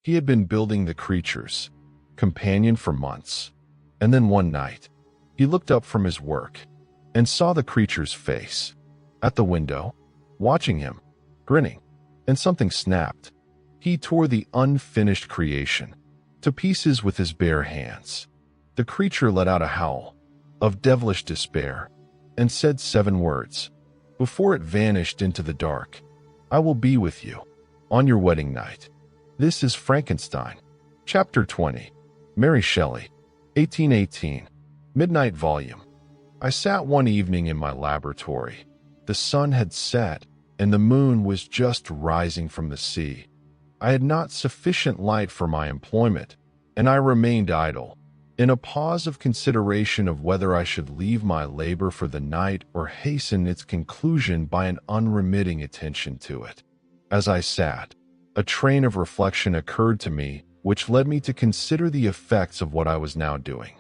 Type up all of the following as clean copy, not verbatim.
He had been building the creature's companion for months, and then one night, he looked up from his work and saw the creature's face at the window, watching him, grinning, and something snapped. He tore the unfinished creation to pieces with his bare hands. The creature let out a howl of devilish despair and said 7 words before it vanished into the dark. I will be with you on your wedding night. This is Frankenstein. Chapter 20. Mary Shelley, 1818. Midnight Volume. I sat one evening in my laboratory. The sun had set, and the moon was just rising from the sea. I had not sufficient light for my employment, and I remained idle, in a pause of consideration of whether I should leave my labor for the night or hasten its conclusion by an unremitting attention to it. As I sat, a train of reflection occurred to me which led me to consider the effects of what I was now doing.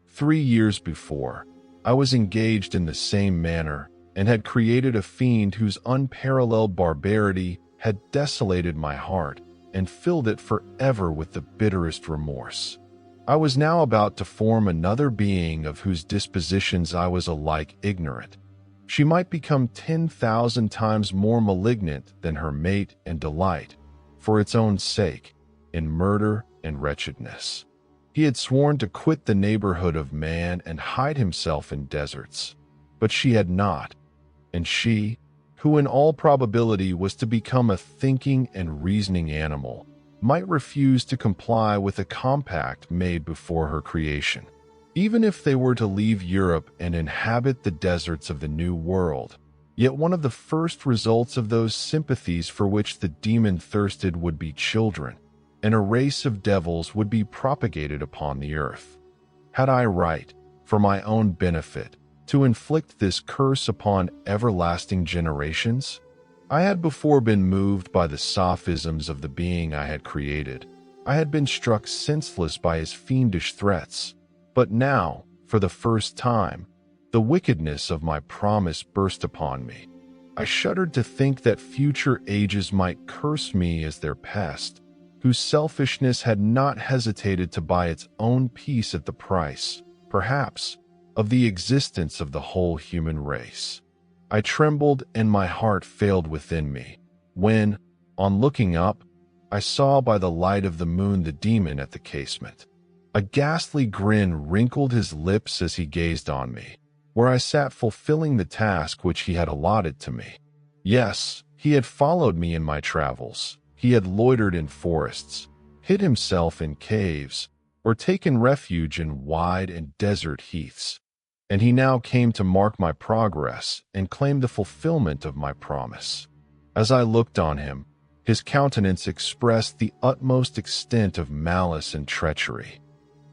3 years before, I was engaged in the same manner and had created a fiend whose unparalleled barbarity had desolated my heart and filled it forever with the bitterest remorse. I was now about to form another being of whose dispositions I was alike ignorant. She might become 10,000 times more malignant than her mate and delight, for its own sake, in murder and wretchedness. He had sworn to quit the neighborhood of man and hide himself in deserts, but she had not, and she, who in all probability was to become a thinking and reasoning animal, might refuse to comply with a compact made before her creation. Even if they were to leave Europe and inhabit the deserts of the New World, yet one of the first results of those sympathies for which the demon thirsted would be children, and a race of devils would be propagated upon the earth. Had I right, for my own benefit, to inflict this curse upon everlasting generations? I had before been moved by the sophisms of the being I had created. I had been struck senseless by his fiendish threats. But now, for the first time, the wickedness of my promise burst upon me. I shuddered to think that future ages might curse me as their pest, whose selfishness had not hesitated to buy its own peace at the price, perhaps, of the existence of the whole human race. I trembled and my heart failed within me, when, on looking up, I saw by the light of the moon the demon at the casement. A ghastly grin wrinkled his lips as he gazed on me, where I sat fulfilling the task which he had allotted to me. Yes, he had followed me in my travels. He had loitered in forests, hid himself in caves, or taken refuge in wide and desert heaths. And he now came to mark my progress and claim the fulfillment of my promise. As I looked on him, his countenance expressed the utmost extent of malice and treachery.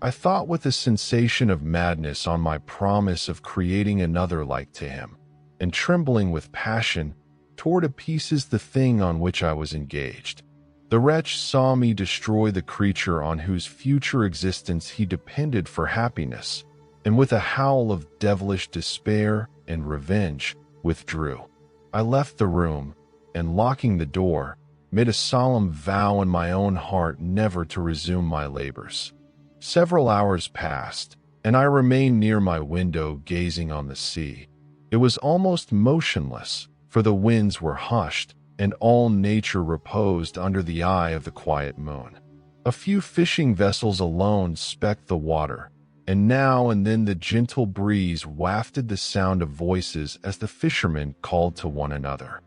I thought with a sensation of madness on my promise of creating another like to him, and trembling with passion, tore to pieces the thing on which I was engaged. The wretch saw me destroy the creature on whose future existence he depended for happiness, and with a howl of devilish despair and revenge, withdrew. I left the room, and locking the door, made a solemn vow in my own heart never to resume my labors. Several hours passed, and I remained near my window gazing on the sea. It was almost motionless, for the winds were hushed, and all nature reposed under the eye of the quiet moon. A few fishing vessels alone specked the water, and now and then the gentle breeze wafted the sound of voices as the fishermen called to one another.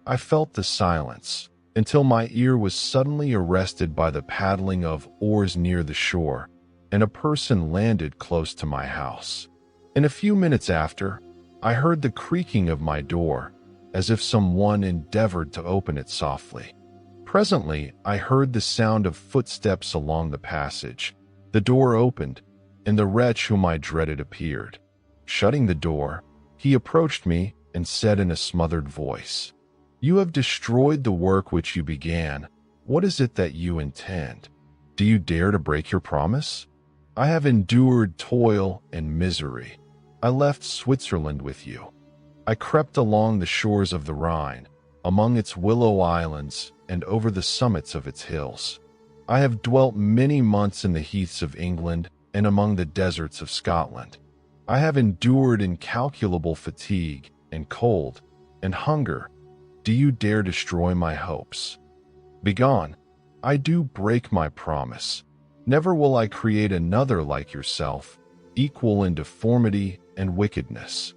I felt the silence, until my ear was suddenly arrested by the paddling of oars near the shore, and a person landed close to my house. In a few minutes after, I heard the creaking of my door, as if someone endeavored to open it softly. Presently, I heard the sound of footsteps along the passage. The door opened, and the wretch whom I dreaded appeared. Shutting the door, he approached me and said in a smothered voice, "You have destroyed the work which you began. What is it that you intend? Do you dare to break your promise? I have endured toil and misery. I left Switzerland with you. I crept along the shores of the Rhine, among its willow islands and over the summits of its hills. I have dwelt many months in the heaths of England and among the deserts of Scotland. I have endured incalculable fatigue and cold and hunger. Do you dare destroy my hopes? Begone! I do break my promise. Never will I create another like yourself, equal in deformity and wickedness.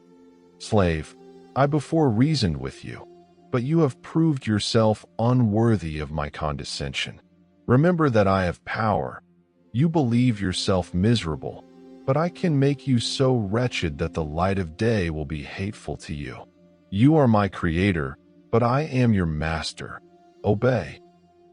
Slave, I before reasoned with you, but you have proved yourself unworthy of my condescension. Remember that I have power. You believe yourself miserable, but I can make you so wretched that the light of day will be hateful to you. You are my creator, but I am your master. Obey.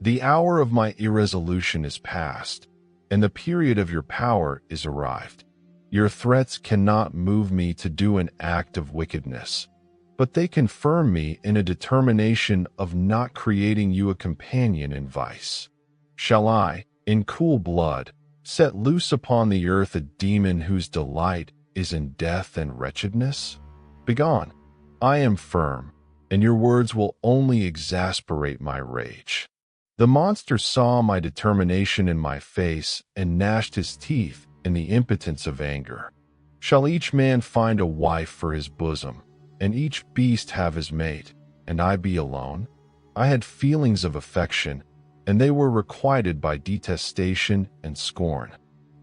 The hour of my irresolution is past, and the period of your power is arrived. Your threats cannot move me to do an act of wickedness, but they confirm me in a determination of not creating you a companion in vice. Shall I, in cool blood, set loose upon the earth a demon whose delight is in death and wretchedness? Begone! I am firm, and your words will only exasperate my rage. The monster saw my determination in my face and gnashed his teeth in the impotence of anger. Shall each man find a wife for his bosom, and each beast have his mate, and I be alone? I had feelings of affection, and they were requited by detestation and scorn.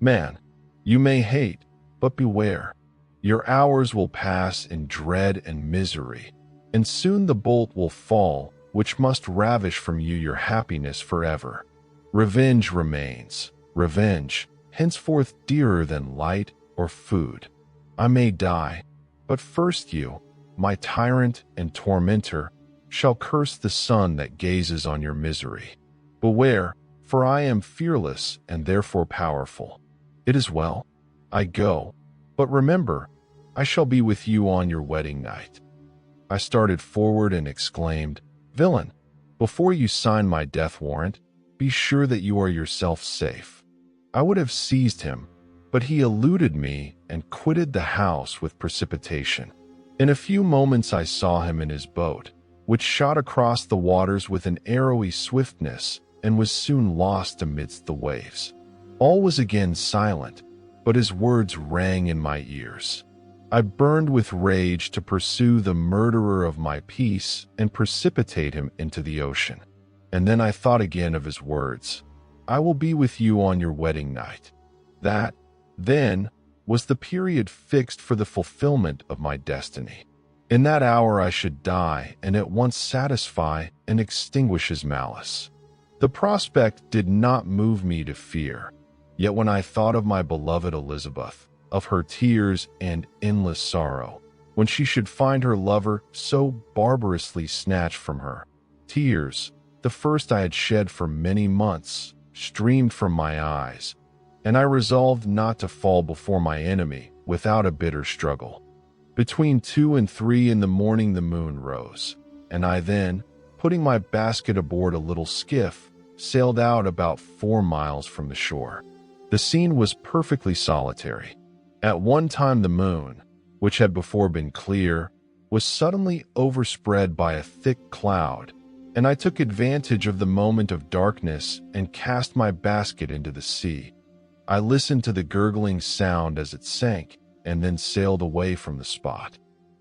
Man, you may hate, but beware. Your hours will pass in dread and misery, and soon the bolt will fall which must ravish from you your happiness forever. Revenge remains, revenge, henceforth dearer than light or food. I may die, but first you, my tyrant and tormentor, shall curse the sun that gazes on your misery. Beware, for I am fearless and therefore powerful. It is well. I go, but remember, I shall be with you on your wedding night. I started forward and exclaimed, Villain, before you sign my death warrant, be sure that you are yourself safe. I would have seized him, but he eluded me and quitted the house with precipitation. In a few moments I saw him in his boat, which shot across the waters with an arrowy swiftness and was soon lost amidst the waves. All was again silent, but his words rang in my ears. I burned with rage to pursue the murderer of my peace and precipitate him into the ocean. And then I thought again of his words, I will be with you on your wedding night. That, then, was the period fixed for the fulfillment of my destiny. In that hour I should die and at once satisfy and extinguish his malice. The prospect did not move me to fear, yet when I thought of my beloved Elizabeth, of her tears and endless sorrow, when she should find her lover so barbarously snatched from her, tears, the first I had shed for many months, streamed from my eyes, and I resolved not to fall before my enemy without a bitter struggle. Between 2 and 3 in the morning the moon rose, and I then, putting my basket aboard a little skiff, sailed out about 4 miles from the shore. The scene was perfectly solitary. At one time the moon, which had before been clear, was suddenly overspread by a thick cloud, and I took advantage of the moment of darkness and cast my basket into the sea. I listened to the gurgling sound as it sank, and then sailed away from the spot.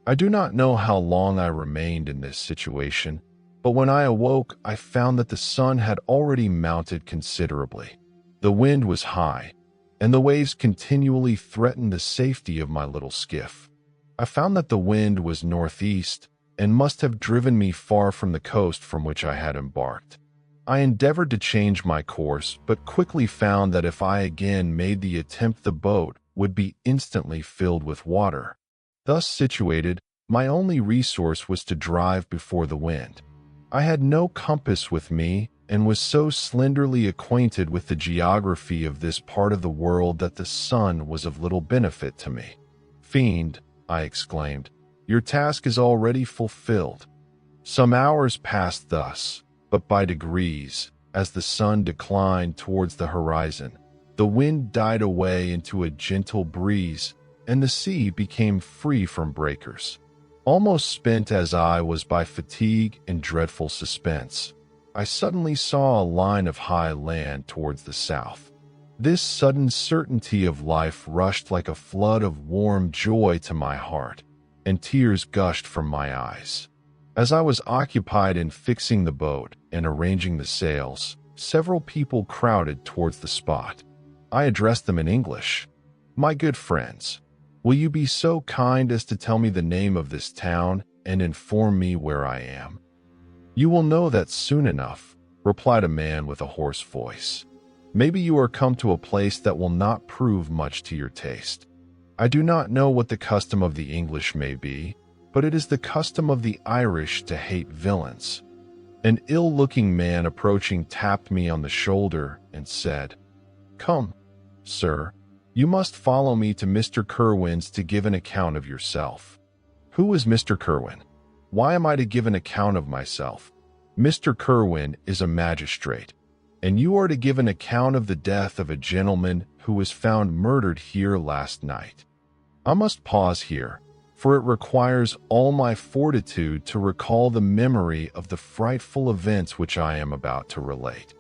I do not know how long I remained in this situation, but when I awoke I found that the sun had already mounted considerably. The wind was high, and the waves continually threatened the safety of my little skiff. I found that the wind was northeast and must have driven me far from the coast from which I had embarked. I endeavored to change my course, but quickly found that if I again made the attempt the boat would be instantly filled with water. Thus situated, my only resource was to drive before the wind. I had no compass with me, and was so slenderly acquainted with the geography of this part of the world that the sun was of little benefit to me. Fiend, I exclaimed, your task is already fulfilled. Some hours passed thus, but by degrees, as the sun declined towards the horizon, the wind died away into a gentle breeze, and the sea became free from breakers. Almost spent as I was by fatigue and dreadful suspense, I suddenly saw a line of high land towards the south. This sudden certainty of life rushed like a flood of warm joy to my heart, and tears gushed from my eyes. As I was occupied in fixing the boat and arranging the sails, several people crowded towards the spot. I addressed them in English. "My good friends, will you be so kind as to tell me the name of this town and inform me where I am?" "You will know that soon enough," replied a man with a hoarse voice. "Maybe you are come to a place that will not prove much to your taste. I do not know what the custom of the English may be, but it is the custom of the Irish to hate villains." An ill-looking man approaching tapped me on the shoulder and said, "Come, sir, you must follow me to Mr. Kerwin's to give an account of yourself." "Who is Mr. Kerwin? Why am I to give an account of myself?" "Mr. Kerwin is a magistrate, and you are to give an account of the death of a gentleman who was found murdered here last night." I must pause here, for it requires all my fortitude to recall the memory of the frightful events which I am about to relate.